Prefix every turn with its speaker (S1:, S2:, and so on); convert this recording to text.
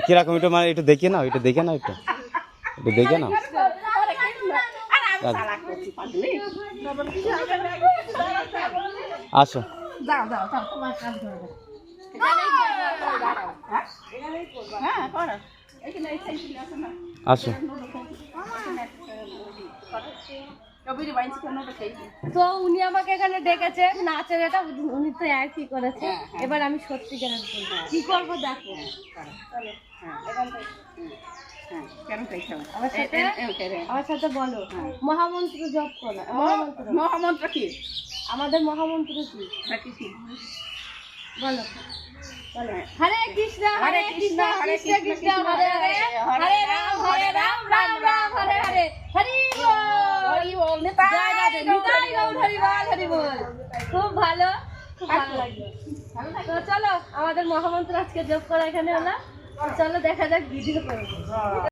S1: কিরকম একটু মানে একটু দেখিয়ে নাও, একটু দেখে নাও, একটু দেখে নাও। আসো আসো।
S2: তো উনি আমাকে এখানে ডেকেছে নাচের, এটা উনি তো একই করেছে। এবার আমি সত্যি কি করবো দেখো। আমার সাথে বলো মহামন্ত্র জপ করো।
S3: মহামন্ত্র কি?
S2: আমাদের মহামন্ত্র কি বলো? হরে কৃষ্ণ হরে কৃষ্ণ কৃষ্ণ কৃষ্ণ হরে হরে, হরে রাম রাম রাম হরে হরে। হরি বল, নিতাই গৌর হরি বল, হরি বল। খুব ভালো, খুব ভালো লাগলো। তো চলো আমাদের মহামন্ত্র আজকে জপ করা এখানে হলো। চলো দেখা যাক ভিডিও করবো।